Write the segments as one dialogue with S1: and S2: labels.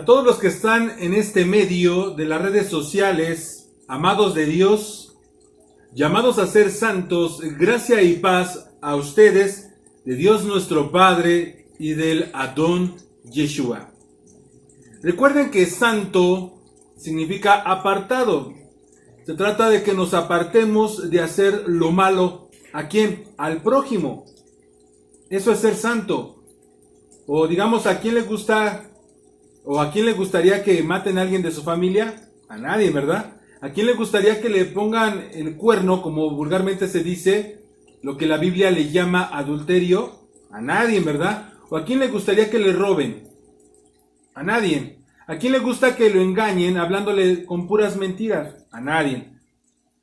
S1: todos los que están en este medio de las redes sociales, amados de Dios, llamados a ser santos, gracia y paz a ustedes, de Dios nuestro Padre y del Adón Yeshua. Recuerden que santo significa apartado. Se trata de que nos apartemos de hacer lo malo. ¿A quién? Al prójimo. Eso es ser santo. O digamos, ¿a quién le gusta o a quién le gustaría que maten a alguien de su familia? A nadie, ¿verdad? ¿A quién le gustaría que le pongan el cuerno, como vulgarmente se dice, lo que la Biblia le llama adulterio? A nadie, ¿verdad? ¿O a quién le gustaría que le roben? A nadie. ¿A quién le gusta que lo engañen hablándole con puras mentiras? A nadie.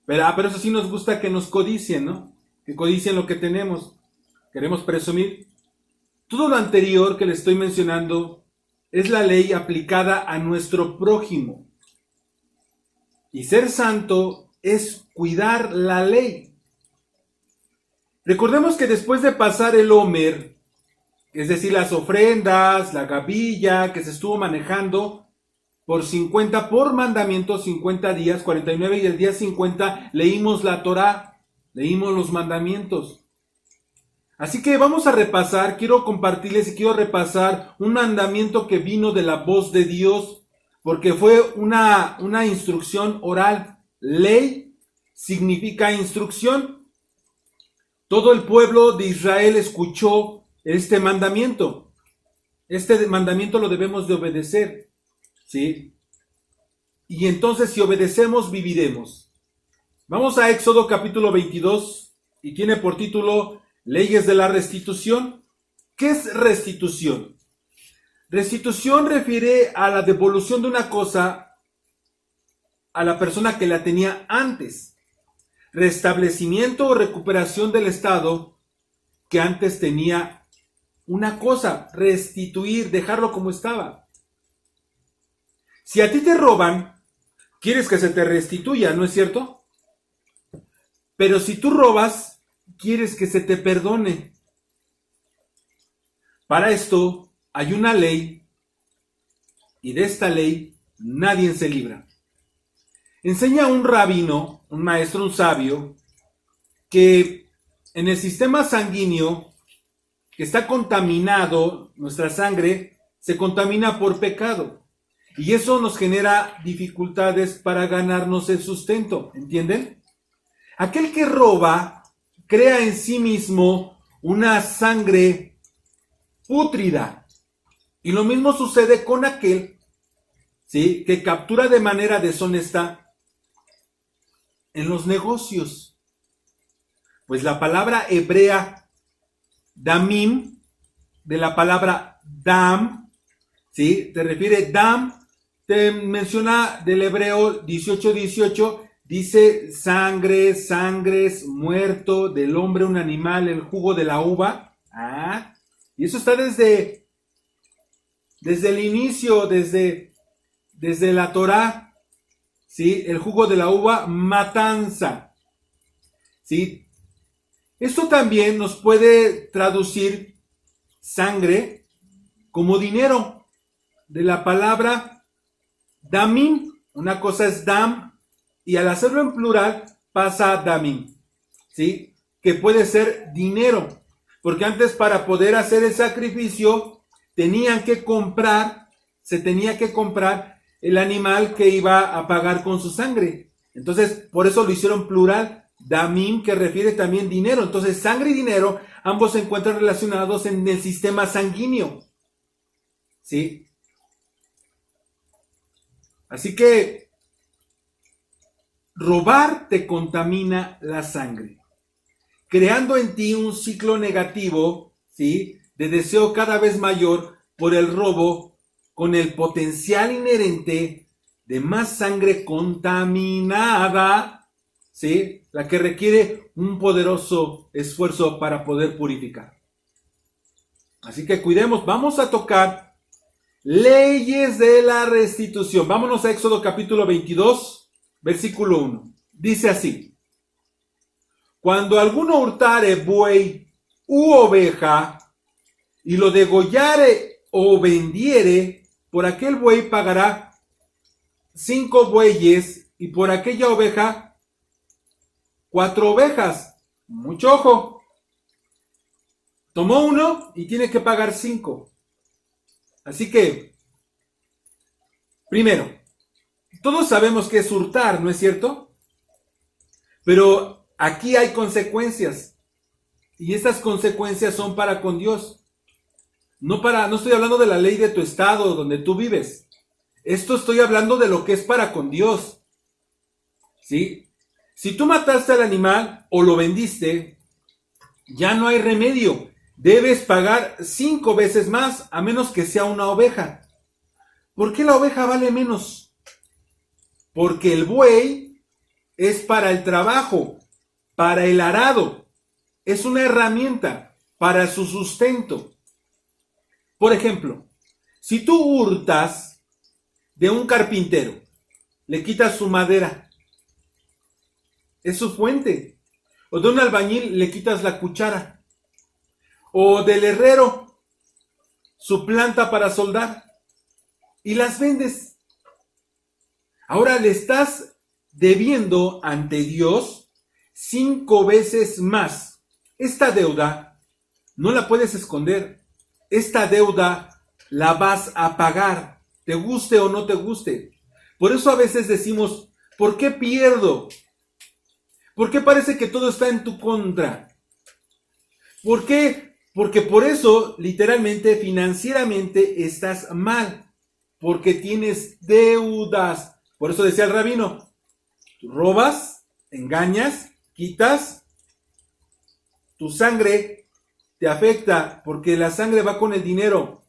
S1: Pero eso sí nos gusta que nos codicien, ¿no? Que codicien lo que tenemos. Queremos presumir. Todo lo anterior que le estoy mencionando es la ley aplicada a nuestro prójimo. Y ser santo es cuidar la ley. Recordemos que después de pasar el Omer, es decir, las ofrendas, la gavilla que se estuvo manejando por mandamiento, 50 días, 49, y el día 50 leímos la Torá, leímos los mandamientos. Así que vamos a repasar, quiero compartirles y quiero repasar un mandamiento que vino de la voz de Dios, porque fue una instrucción oral. Ley significa instrucción. Todo el pueblo de Israel escuchó este mandamiento. Este mandamiento lo debemos de obedecer, ¿sí? Y entonces si obedecemos, viviremos. Vamos a Éxodo capítulo 22 y tiene por título Leyes de la restitución. ¿Qué es restitución? Restitución refiere a la devolución de una cosa a la persona que la tenía antes. Restablecimiento o recuperación del estado que antes tenía una cosa. Restituir, dejarlo como estaba. Si a ti te roban, quieres que se te restituya, ¿no es cierto? Pero si tú robas, quieres que se te perdone. Para esto hay una ley, y de esta ley nadie se libra. Enseña un rabino, un maestro, un sabio, que en el sistema sanguíneo que está contaminado, nuestra sangre se contamina por pecado. Y eso nos genera dificultades para ganarnos el sustento, ¿entienden? Aquel que roba crea en sí mismo una sangre pútrida. Y lo mismo sucede con aquel, ¿sí?, que captura de manera deshonesta en los negocios. Pues la palabra hebrea damim, de la palabra dam, ¿sí?, te refiere dam, te menciona del hebreo 18:18, dice sangres, muerto, del hombre un animal, el jugo de la uva. Y eso está desde el inicio, desde la Torá, ¿sí? El jugo de la uva, matanza, ¿sí? Esto también nos puede traducir sangre como dinero, de la palabra damim. Una cosa es dam, y al hacerlo en plural pasa a damim, ¿sí?, que puede ser dinero, porque antes, para poder hacer el sacrificio, se tenía que comprar el animal que iba a pagar con su sangre. Entonces, por eso lo hicieron plural, damim, que refiere también dinero. Entonces, sangre y dinero, ambos se encuentran relacionados en el sistema sanguíneo, ¿sí? Así que robar te contamina la sangre, creando en ti un ciclo negativo, ¿sí?, de deseo cada vez mayor por el robo, con el potencial inherente de más sangre contaminada, ¿sí?, la que requiere un poderoso esfuerzo para poder purificar. Así que cuidemos. Vamos a tocar leyes de la restitución. Vámonos a Éxodo capítulo 22, versículo 1. Dice así: cuando alguno hurtare buey u oveja, y lo degollare o vendiere por aquel buey pagará 5 bueyes y por aquella oveja 4 ovejas. Mucho ojo. Tomó uno y tiene que pagar 5. Así que, primero, todos sabemos que es hurtar, ¿no es cierto? Pero aquí hay consecuencias. Y estas consecuencias son para con Dios. No estoy hablando de la ley de tu estado donde tú vives. Esto estoy hablando de lo que es para con Dios. ¿Sí? Si tú mataste al animal o lo vendiste, ya no hay remedio. Debes pagar 5 veces más, a menos que sea una oveja. ¿Por qué la oveja vale menos? Porque el buey es para el trabajo, para el arado. Es una herramienta para su sustento. Por ejemplo, si tú hurtas de un carpintero, le quitas su madera, es su fuente. O de un albañil le quitas la cuchara. O del herrero, su planta para soldar. Y las vendes. Ahora le estás debiendo ante Dios 5 veces más. Esta deuda no la puedes esconder. Esta deuda la vas a pagar, te guste o no te guste. Por eso a veces decimos, ¿por qué pierdo? ¿Por qué parece que todo está en tu contra? ¿Por qué? Porque por eso, literalmente, financieramente, estás mal. Porque tienes deudas. Por eso decía el rabino, tú robas, engañas, quitas, tu sangre te afecta porque la sangre va con el dinero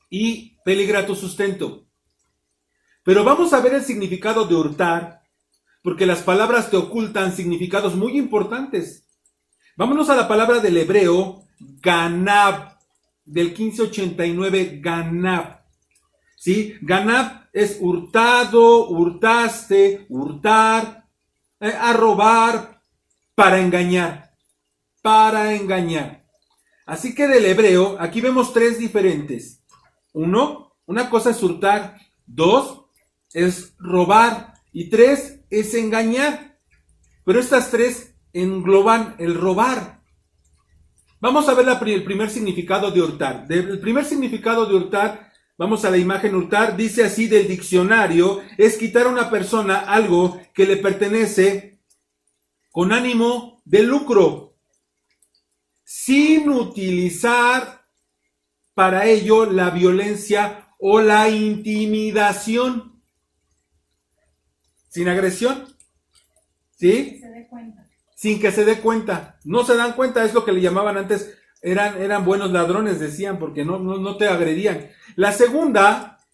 S1: y peligra tu sustento. Pero vamos a ver el significado de hurtar, porque las palabras te ocultan significados muy importantes. Vámonos a la palabra del hebreo, ganab, del 1589, ganab. ¿Sí? Ganab es hurtado, hurtaste, hurtar, a robar, para engañar, para engañar. Así que del hebreo, aquí vemos 3 diferentes. 1, una cosa es hurtar. 2, es robar. Y 3, es engañar. Pero estas 3 engloban el robar. Vamos a ver el primer significado de hurtar. El primer significado de hurtar, vamos a la imagen hurtar, dice así del diccionario, es quitar a una persona algo que le pertenece con ánimo de lucro, sin utilizar para ello la violencia o la intimidación. Sin agresión. ¿Sí?
S2: Se dé cuenta.
S1: Sin que se dé cuenta. No se dan cuenta, es lo que le llamaban antes, eran buenos ladrones, decían, porque no te agredían. La segunda,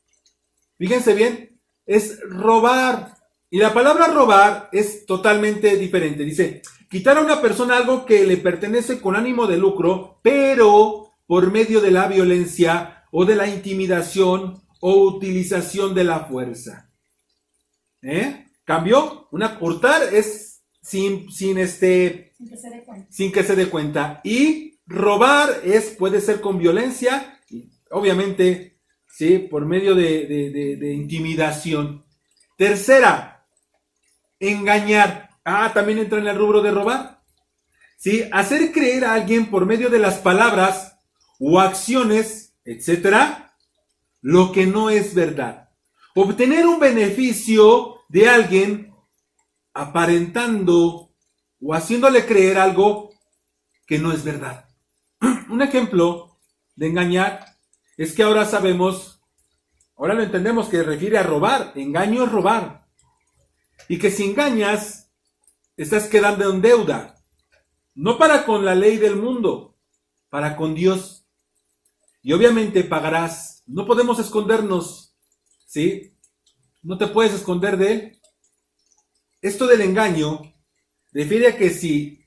S1: fíjense bien, es robar. Y la palabra robar es totalmente diferente. Dice, quitar a una persona algo que le pertenece con ánimo de lucro, pero por medio de la violencia o de la intimidación o utilización de la fuerza. ¿Cambió? Hurtar es sin que se dé cuenta. Sin que se dé cuenta. Y robar puede ser con violencia, obviamente, sí, por medio de intimidación. Tercera, engañar. También entra en el rubro de robar. ¿Sí? Hacer creer a alguien por medio de las palabras o acciones, etcétera, lo que no es verdad. Obtener un beneficio de alguien aparentando o haciéndole creer algo que no es verdad. Un ejemplo de engañar es que ahora lo entendemos que refiere a robar. Engaño es robar. Y que si engañas, estás quedando en deuda. No para con la ley del mundo, para con Dios. Y obviamente pagarás. No podemos escondernos, ¿sí? No te puedes esconder de él. Esto del engaño refiere a que si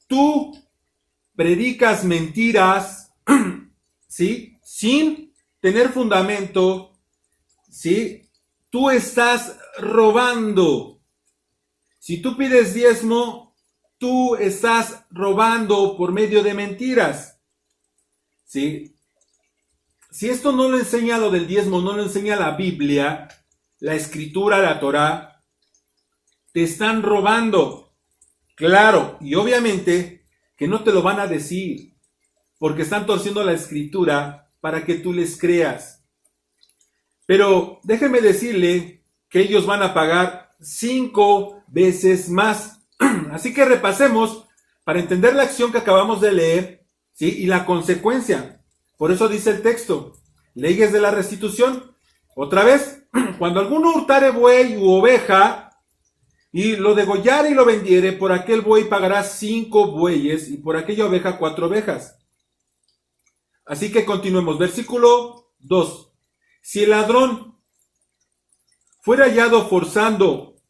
S1: tú predicas mentiras, ¿sí? Sin tener fundamento, ¿sí? Tú estás robando. Si tú pides diezmo, tú estás robando por medio de mentiras, ¿sí? si esto no lo enseña lo del diezmo, no lo enseña la Biblia, la Escritura, la Torá, te están robando. Claro, y obviamente que no te lo van a decir, porque están torciendo la Escritura para que tú les creas. Pero déjeme decirle que ellos van a pagar 5 veces más. Así que repasemos para entender la acción que acabamos de leer, ¿sí? Y la consecuencia. Por eso dice el texto, leyes de la restitución. Otra vez, cuando alguno hurtare buey u oveja y lo degollare y lo vendiere, por aquel buey pagará 5 bueyes y por aquella oveja 4 ovejas. Así que continuemos. Versículo 2. Si el ladrón fuera hallado forzando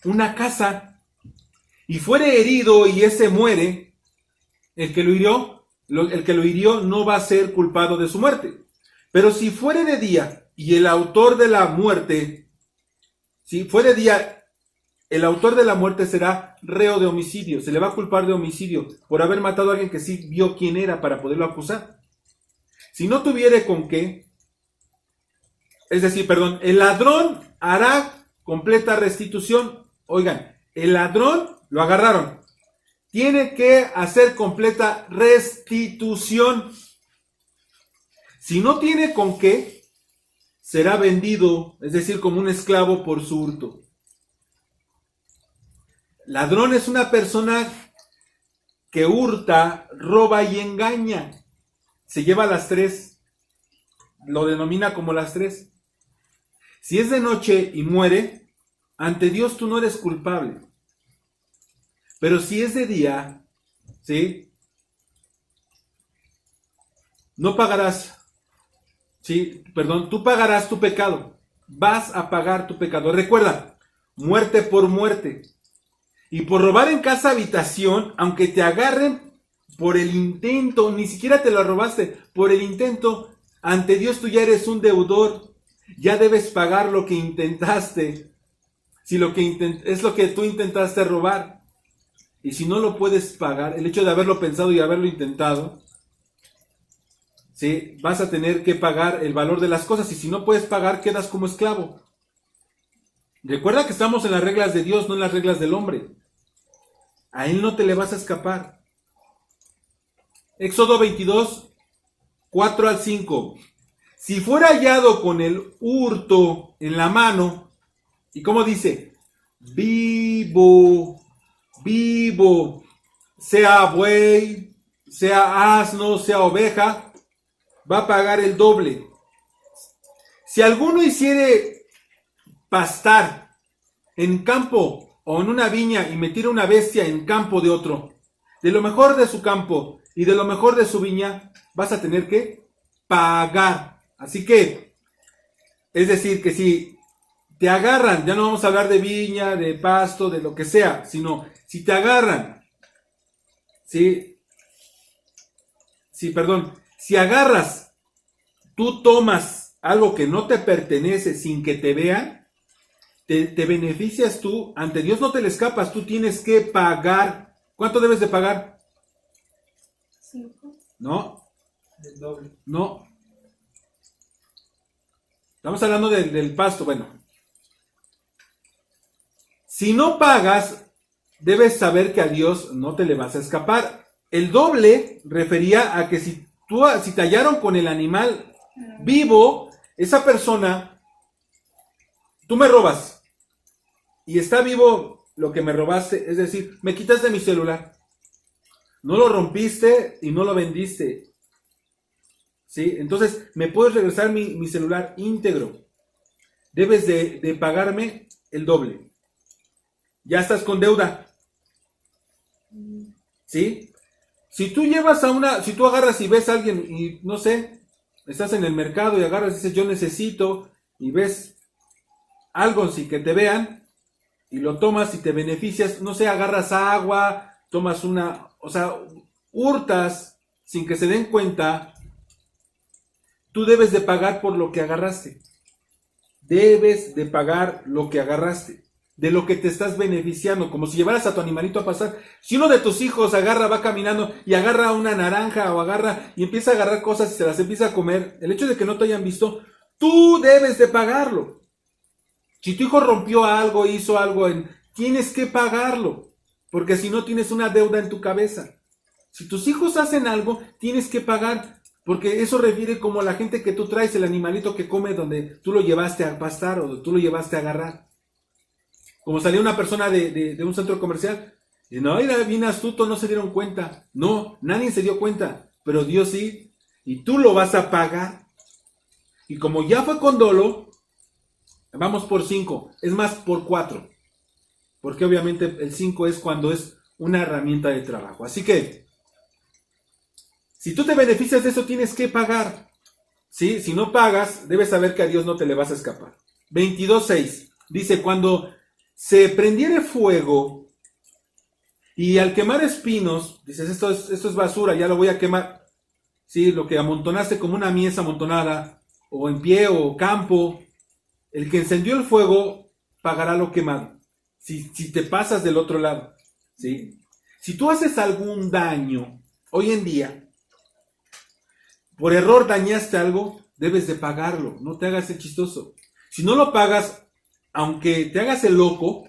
S1: una casa y fuere herido y ese muere, el que lo hirió no va a ser culpado de su muerte. Pero si fuere de día y el autor de la muerte, si fuere día, el autor de la muerte será reo de homicidio, se le va a culpar de homicidio por haber matado a alguien que sí vio quién era para poderlo acusar. Si no tuviere con qué, es decir, perdón, el ladrón hará completa restitución. Oigan, el ladrón lo agarraron. Tiene que hacer completa restitución. Si no tiene con qué, será vendido, es decir, como un esclavo por su hurto. Ladrón es una persona que hurta, roba y engaña. Se lleva las 3. Lo denomina como las 3. Si es de noche y muere, ante Dios tú no eres culpable. Pero si es de día, ¿sí? No pagarás, ¿sí? Perdón, tú pagarás tu pecado. Vas a pagar tu pecado. Recuerda, muerte por muerte. Y por robar en casa habitación, aunque te agarren por el intento, ni siquiera te lo robaste, por el intento, ante Dios tú ya eres un deudor. Ya debes pagar lo que intentaste. Si es lo que tú intentaste robar. Y si no lo puedes pagar, el hecho de haberlo pensado y haberlo intentado, ¿sí? Vas a tener que pagar el valor de las cosas. Y si no puedes pagar, quedas como esclavo. Recuerda que estamos en las reglas de Dios, no en las reglas del hombre. A él no te le vas a escapar. Éxodo 22, 4 al 5. Si fuera hallado con el hurto en la mano, ¿y cómo dice? Vivo, sea buey, sea asno, sea oveja, va a pagar el doble. Si alguno hiciere pastar en campo o en una viña y metiera una bestia en campo de otro, de lo mejor de su campo y de lo mejor de su viña, vas a tener que pagar. Así que, es decir, que si te agarran, ya no vamos a hablar de viña, de pasto, de lo que sea, sino si te agarran, si agarras, tú tomas algo que no te pertenece sin que te vean, te beneficias tú, ante Dios no te le escapas, tú tienes que pagar. ¿Cuánto debes de pagar?
S2: 5.
S1: No,
S3: El doble.
S1: no. Estamos hablando del pasto. Bueno, si no pagas, debes saber que a Dios no te le vas a escapar. El doble refería a que si te hallaron con el animal vivo, esa persona, tú me robas y está vivo lo que me robaste, es decir, me quitaste mi celular, no lo rompiste y no lo vendiste, ¿sí? Entonces me puedes regresar mi celular íntegro, debes de pagarme el doble, ya estás con deuda, ¿sí? Si tú agarras y ves a alguien y no sé, estás en el mercado y agarras y dices yo necesito y ves algo sin que te vean y lo tomas y te beneficias, no sé, agarras agua, tomas hurtas sin que se den cuenta, tú debes de pagar por lo que agarraste. Debes de pagar lo que agarraste. de lo que te estás beneficiando, como si llevaras a tu animalito a pasar. Si uno de tus hijos va caminando y agarra una naranja o y empieza a agarrar cosas y se las empieza a comer, el hecho de que no te hayan visto, tú debes de pagarlo. Si tu hijo rompió algo, hizo algo, tienes que pagarlo, porque si no tienes una deuda en tu cabeza. Si tus hijos hacen algo, tienes que pagar, porque eso refiere como la gente que tú traes, el animalito que come donde tú lo llevaste a pastar o tú lo llevaste a agarrar. Como salió una persona de un centro comercial, y no, era bien astuto, no se dieron cuenta. No, nadie se dio cuenta, pero Dios sí, y tú lo vas a pagar. Y como ya fue con dolo, vamos por 5, es más por 4, porque obviamente el 5 es cuando es una herramienta de trabajo. Así que, si tú te beneficias de eso, tienes que pagar. ¿Sí? Si no pagas, debes saber que a Dios no te le vas a escapar. 22:6 dice, cuando se prendiere fuego y al quemar espinos, dices, esto es basura, ya lo voy a quemar. Sí, lo que amontonaste como una mies amontonada, o en pie, o campo, el que encendió el fuego pagará lo quemado. Si te pasas del otro lado. ¿Sí? Si tú haces algún daño, hoy en día, por error dañaste algo, debes de pagarlo, no te hagas el chistoso. Si no lo pagas, aunque te hagas el loco,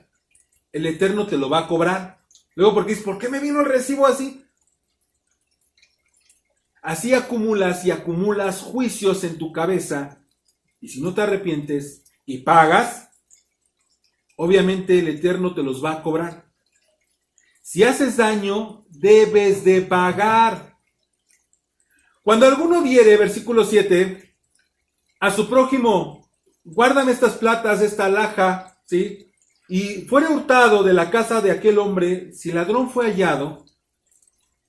S1: el Eterno te lo va a cobrar. Luego porque dices, ¿por qué me vino el recibo así? Así acumulas y acumulas juicios en tu cabeza, y si no te arrepientes y pagas, obviamente el Eterno te los va a cobrar. Si haces daño, debes de pagar. Cuando alguno diere, versículo 7, a su prójimo, guárdame estas platas, esta alhaja, ¿sí? Y fuere hurtado de la casa de aquel hombre, si el ladrón fue hallado,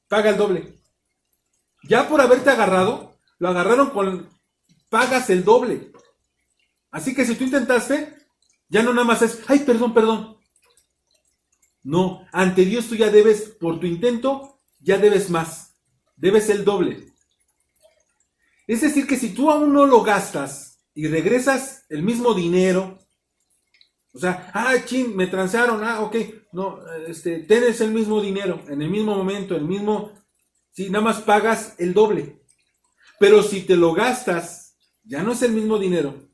S1: paga el doble. Ya por haberte agarrado, lo agarraron pagas el doble. Así que si tú intentaste, ya no nada más es, ay, perdón. No, ante Dios tú ya debes, por tu intento, ya debes más. Debes el doble. Es decir, que si tú aún no lo gastas y regresas el mismo dinero, o sea, me transearon, ok, no, tienes el mismo dinero, en el mismo momento, sí, nada más pagas el doble. Pero si te lo gastas, ya no es el mismo dinero,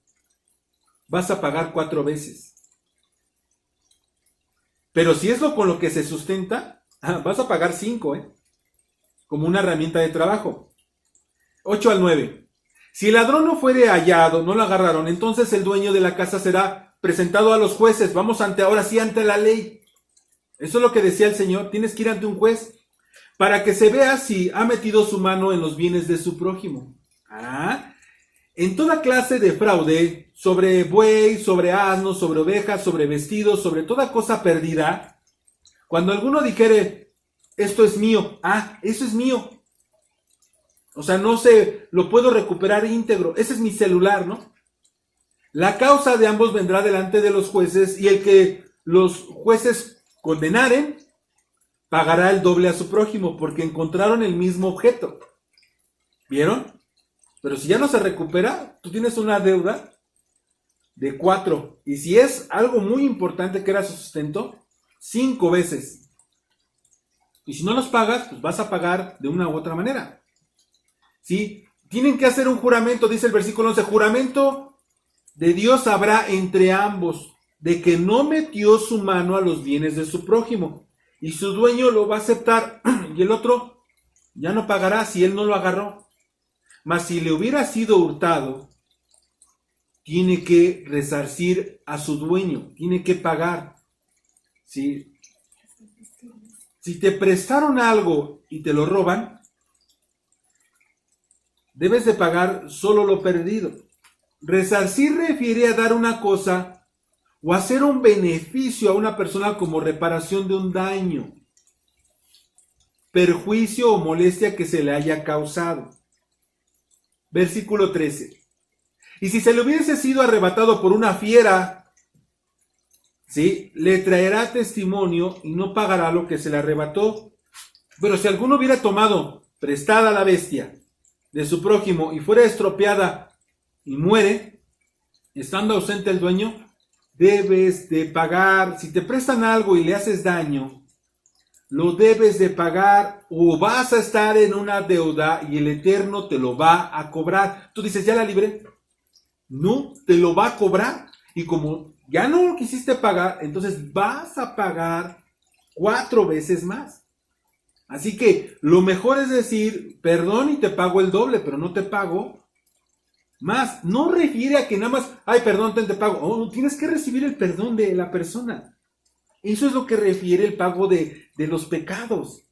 S1: vas a pagar 4 veces. Pero si es con lo que se sustenta, vas a pagar 5, como una herramienta de trabajo. 8-9. Si el ladrón no fuere hallado, no lo agarraron, entonces el dueño de la casa será presentado a los jueces. Vamos ante la ley. Eso es lo que decía el Señor. Tienes que ir ante un juez para que se vea si ha metido su mano en los bienes de su prójimo. En toda clase de fraude, sobre buey, sobre asno, sobre ovejas, sobre vestidos, sobre toda cosa perdida, cuando alguno dijere, esto es mío, eso es mío. O sea, no sé, lo puedo recuperar íntegro. Ese es mi celular, ¿no? La causa de ambos vendrá delante de los jueces, y el que los jueces condenaren, pagará el doble a su prójimo, porque encontraron el mismo objeto. ¿Vieron? Pero si ya no se recupera, tú tienes una deuda de 4. Y si es algo muy importante que era su sustento, 5 veces. Y si no los pagas, pues vas a pagar de una u otra manera. ¿Sí? Tienen que hacer un juramento, dice el versículo 11, juramento de Dios habrá entre ambos, de que no metió su mano a los bienes de su prójimo, y su dueño lo va a aceptar, y el otro ya no pagará si él no lo agarró. Mas si le hubiera sido hurtado, tiene que resarcir a su dueño, tiene que pagar. ¿Sí? Si te prestaron algo y te lo roban, debes de pagar solo lo perdido. Resarcir refiere a dar una cosa o hacer un beneficio a una persona como reparación de un daño, perjuicio o molestia que se le haya causado. Versículo 13. Y si se le hubiese sido arrebatado por una fiera, ¿sí?, le traerá testimonio y no pagará lo que se le arrebató. Pero si alguno hubiera tomado prestada la bestia de su prójimo y fuera estropeada y muere, estando ausente el dueño, debes de pagar. Si te prestan algo y le haces daño, lo debes de pagar o vas a estar en una deuda y el Eterno te lo va a cobrar. Tú dices, ya la libré. No, te lo va a cobrar. Y como ya no lo quisiste pagar, entonces vas a pagar 4 veces más. Así que lo mejor es decir, perdón y te pago el doble, pero no te pago más. No refiere a que nada más, ay, perdón, te pago. Oh, tienes que recibir el perdón de la persona. Eso es lo que refiere el pago de los pecados.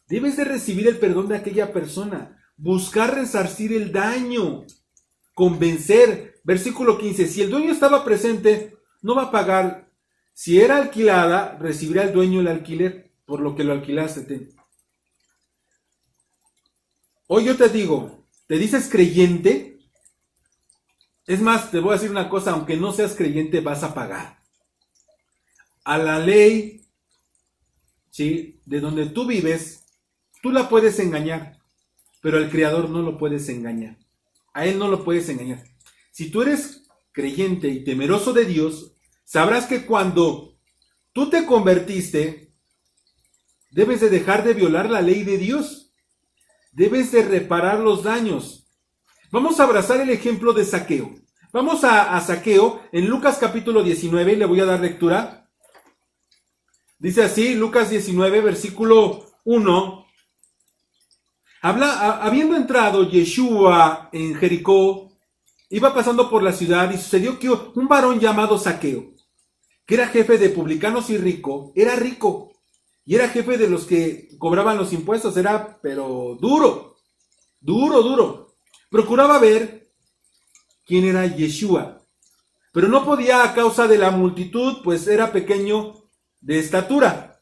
S1: Debes de recibir el perdón de aquella persona. Buscar resarcir el daño. Convencer. Versículo 15. Si el dueño estaba presente, no va a pagar. Si era alquilada, recibirá el dueño el alquiler por lo que lo alquilaste. Hoy yo te digo, ¿te dices creyente? Es más, te voy a decir una cosa, aunque no seas creyente, vas a pagar. A la ley, ¿sí?, de donde tú vives, tú la puedes engañar, pero al Creador no lo puedes engañar. A Él no lo puedes engañar. Si tú eres creyente y temeroso de Dios, sabrás que cuando tú te convertiste, debes de dejar de violar la ley de Dios. Debes de reparar los daños. Vamos a abrazar el ejemplo de Zaqueo. Vamos a Zaqueo en Lucas capítulo 19 y le voy a dar lectura. Dice así, Lucas 19, versículo 1. Habiendo entrado Yeshua en Jericó, iba pasando por la ciudad y sucedió que un varón llamado Zaqueo, que era jefe de publicanos y rico, era rico. Y era jefe de los que cobraban los impuestos, era, pero duro. Procuraba ver quién era Yeshua, pero no podía a causa de la multitud, pues era pequeño de estatura.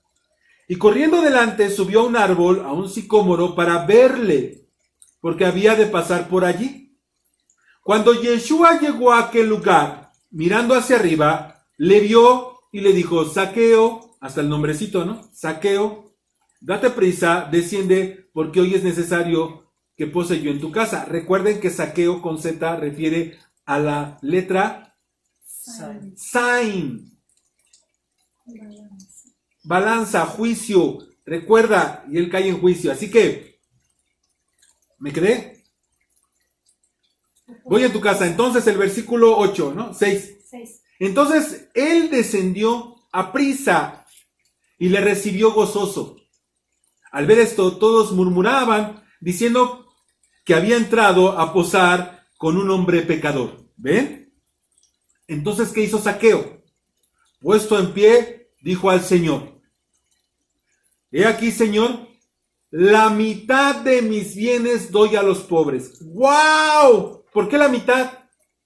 S1: Y corriendo delante subió a un árbol, a un sicómoro, para verle, porque había de pasar por allí. Cuando Yeshua llegó a aquel lugar, mirando hacia arriba, le vio y le dijo, Zaqueo, hasta el nombrecito, ¿no? Zaqueo, date prisa, desciende, porque hoy es necesario que pose yo en tu casa. Recuerden que Zaqueo con Z refiere a la letra Zain. Balanza, juicio. Recuerda, y él cae en juicio. Así que, ¿me quedé? Voy a tu casa. Entonces el versículo 8, ¿no? 6. Entonces él descendió a prisa y le recibió gozoso. Al ver esto, todos murmuraban, diciendo que había entrado a posar con un hombre pecador. ¿Ven? Entonces, ¿qué hizo Zaqueo? Puesto en pie, dijo al Señor, he aquí, Señor, la mitad de mis bienes doy a los pobres. ¡Wow! ¿Por qué la mitad?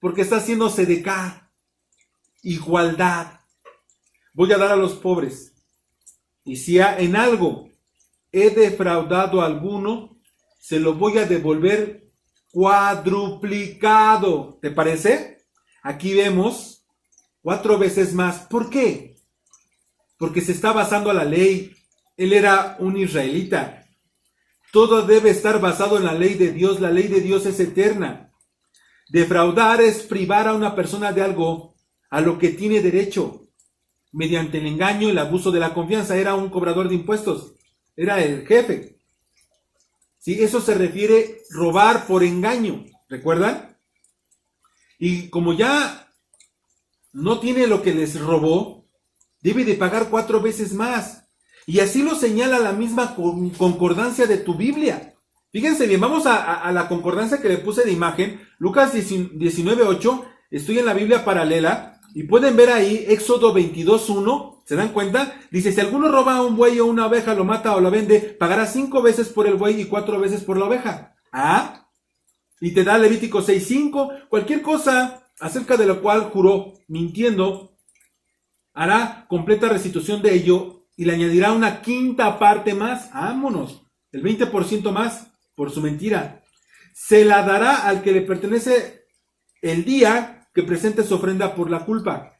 S1: Porque está haciendo sedecá, igualdad. Voy a dar a los pobres. Y si en algo he defraudado a alguno, se lo voy a devolver cuadruplicado. ¿Te parece? Aquí vemos 4 veces más. ¿Por qué? Porque se está basando a la ley. Él era un israelita. Todo debe estar basado en la ley de Dios. La ley de Dios es eterna. Defraudar es privar a una persona de algo a lo que tiene derecho. Mediante el engaño y el abuso de la confianza. Era un cobrador de impuestos. Era el jefe. ¿Sí? Eso se refiere robar por engaño. ¿Recuerdan? Y como ya no tiene lo que les robó, debe de pagar 4 veces más. Y así lo señala la misma concordancia de tu Biblia. Fíjense bien, vamos a la concordancia que le puse de imagen. Lucas 19:8. Estoy en la Biblia paralela. Y pueden ver ahí Éxodo 22:1, ¿se dan cuenta? Dice, si alguno roba un buey o una oveja, lo mata o lo vende, pagará 5 veces por el buey y 4 veces por la oveja. ¿Ah? Y te da Levítico 6:5, cualquier cosa acerca de la cual juró, mintiendo, hará completa restitución de ello y le añadirá una quinta parte más, vámonos, el 20% más por su mentira. Se la dará al que le pertenece el día que presente su ofrenda por la culpa,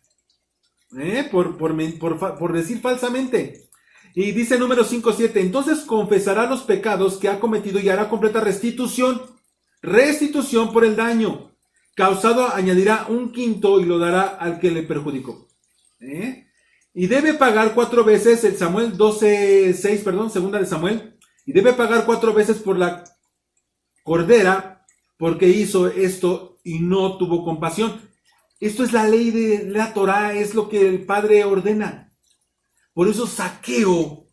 S1: por decir falsamente. Y dice número 5:7, entonces confesará los pecados que ha cometido y hará completa restitución por el daño causado, añadirá un quinto y lo dará al que le perjudicó. Y debe pagar 4 veces, el Samuel 12:6, perdón, segunda de Samuel, y debe pagar 4 veces por la cordera, porque hizo esto y no tuvo compasión. Esto es la ley de la Torá, es lo que el Padre ordena. Por eso Zaqueo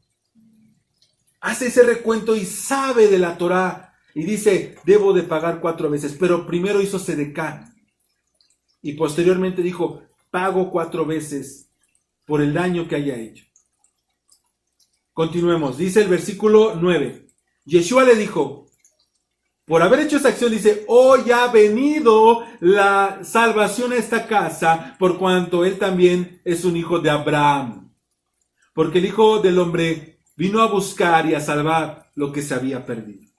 S1: hace ese recuento y sabe de la Torá y dice, debo de pagar 4 veces, pero primero hizo Sedecá y posteriormente dijo, pago 4 veces por el daño que haya hecho. Continuemos, dice el versículo 9. Yeshua le dijo, por haber hecho esa acción, dice, hoy ha venido la salvación a esta casa, por cuanto él también es un hijo de Abraham. Porque el Hijo del Hombre vino a buscar y a salvar lo que se había perdido.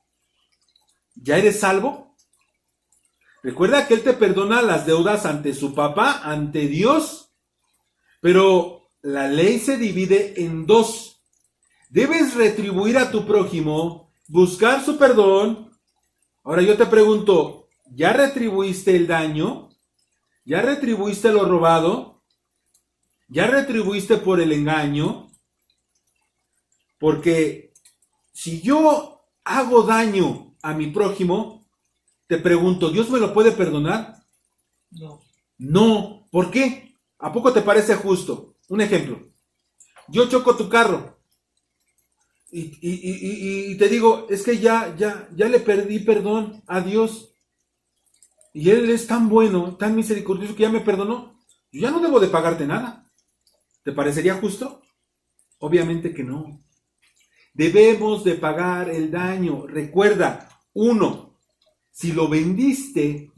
S1: ¿Ya eres salvo? Recuerda que Él te perdona las deudas ante su papá, ante Dios. Pero la ley se divide en 2. Debes retribuir a tu prójimo, buscar su perdón. Ahora yo te pregunto, ¿ya retribuiste el daño? ¿Ya retribuiste lo robado? ¿Ya retribuiste por el engaño? Porque si yo hago daño a mi prójimo, te pregunto, ¿Dios me lo puede perdonar?
S2: No.
S1: No. ¿Por qué? ¿A poco te parece justo? Un ejemplo. Yo choco tu carro y te digo, es que ya le pedí perdón a Dios. Y Él es tan bueno, tan misericordioso que ya me perdonó. Yo ya no debo de pagarte nada. ¿Te parecería justo? Obviamente que no. Debemos de pagar el daño. Recuerda, 1, si lo vendiste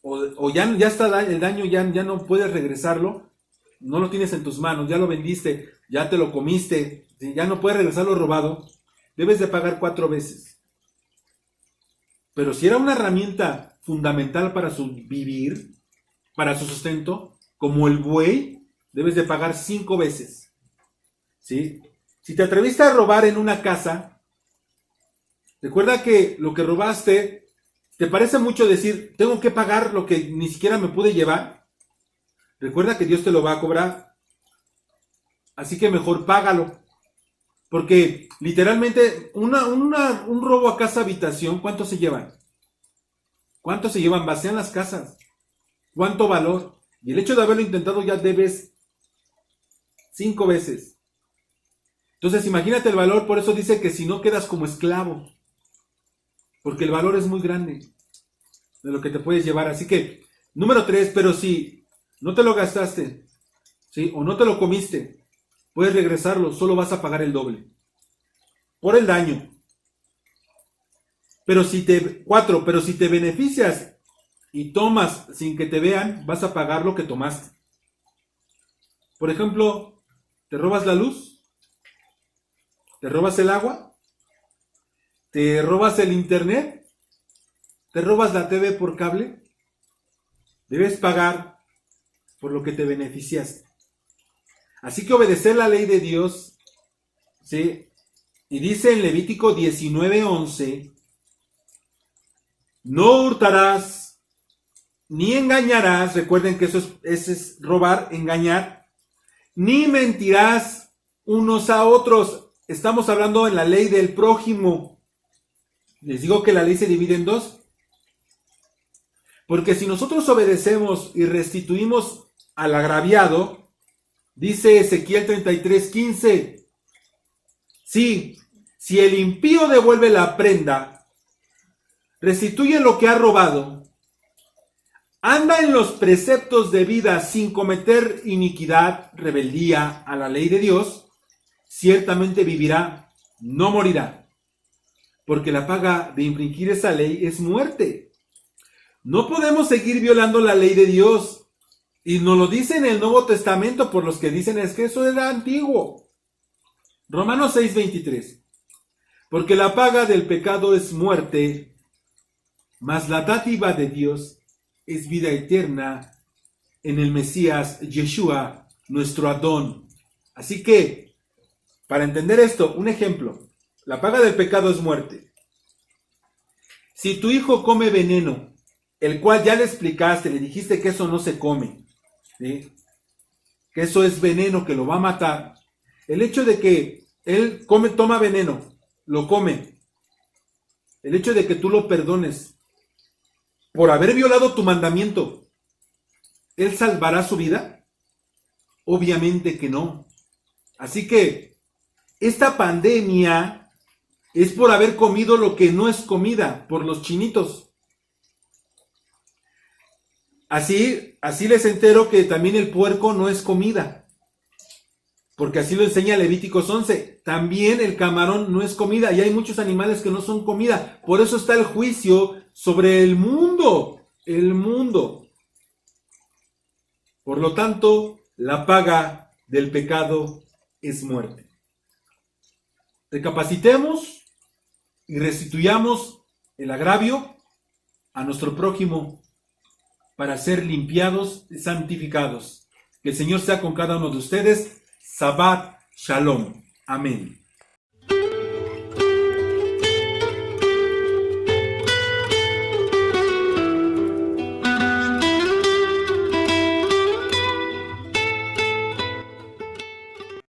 S1: o ya está el daño, ya no puedes regresarlo, no lo tienes en tus manos, ya lo vendiste, ya te lo comiste, ya no puedes regresar lo robado, debes de pagar 4 veces. Pero si era una herramienta fundamental para su vivir, para su sustento, como el buey, debes de pagar 5 veces. ¿Sí? Si te atreviste a robar en una casa, recuerda que lo que robaste, ¿te parece mucho decir, tengo que pagar lo que ni siquiera me pude llevar? Recuerda que Dios te lo va a cobrar. Así que mejor págalo. Porque literalmente un robo a casa habitación, ¿cuánto se llevan? ¿Cuánto se llevan? Vacían las casas. ¿Cuánto valor? Y el hecho de haberlo intentado ya debes 5 veces. Entonces imagínate el valor, por eso dice que si no quedas como esclavo. Porque el valor es muy grande de lo que te puedes llevar. Así que, número 3, pero si no te lo gastaste, ¿sí? O no te lo comiste, puedes regresarlo, solo vas a pagar el doble. Por el daño. Pero si te beneficias y tomas sin que te vean, vas a pagar lo que tomaste. Por ejemplo, ¿te robas la luz? ¿Te robas el agua? ¿Te robas el internet? ¿Te robas la TV por cable? Debes pagar por lo que te beneficiaste. Así que obedecer la ley de Dios, ¿sí? Y dice en Levítico 19:11, no hurtarás, ni engañarás, recuerden que eso es robar, engañar, ni mentirás unos a otros. Estamos hablando en la ley del prójimo. Les digo que la ley se divide en 2. Porque si nosotros obedecemos y restituimos al agraviado, dice Ezequiel 33:15, sí, si el impío devuelve la prenda, restituye lo que ha robado, anda en los preceptos de vida sin cometer iniquidad, rebeldía a la ley de Dios, ciertamente vivirá, no morirá. Porque la paga de infringir esa ley es muerte. No podemos seguir violando la ley de Dios. Y nos lo dice en el Nuevo Testamento por los que dicen es que eso era antiguo. Romanos 6:23. Porque la paga del pecado es muerte, mas la dádiva de Dios es vida eterna en el Mesías Yeshua, nuestro Adón. Así que, para entender esto, un ejemplo. La paga del pecado es muerte. Si tu hijo come veneno, el cual ya le explicaste, le dijiste que eso no se come, ¿sí? que eso es veneno que lo va a matar, el hecho de que él toma veneno, lo come, el hecho de que tú lo perdones por haber violado tu mandamiento, ¿él salvará su vida? Obviamente que no. Así que esta pandemia es por haber comido lo que no es comida, por los chinitos. Así les entero que también el puerco no es comida, porque así lo enseña Levíticos 11. También el camarón no es comida, y hay muchos animales que no son comida. Por eso está el juicio sobre el mundo. Por lo tanto, la paga del pecado es muerte. Recapacitemos y restituyamos el agravio a nuestro prójimo para ser limpiados y santificados. Que el Señor sea con cada uno de ustedes. Shabbat Shalom. Amén.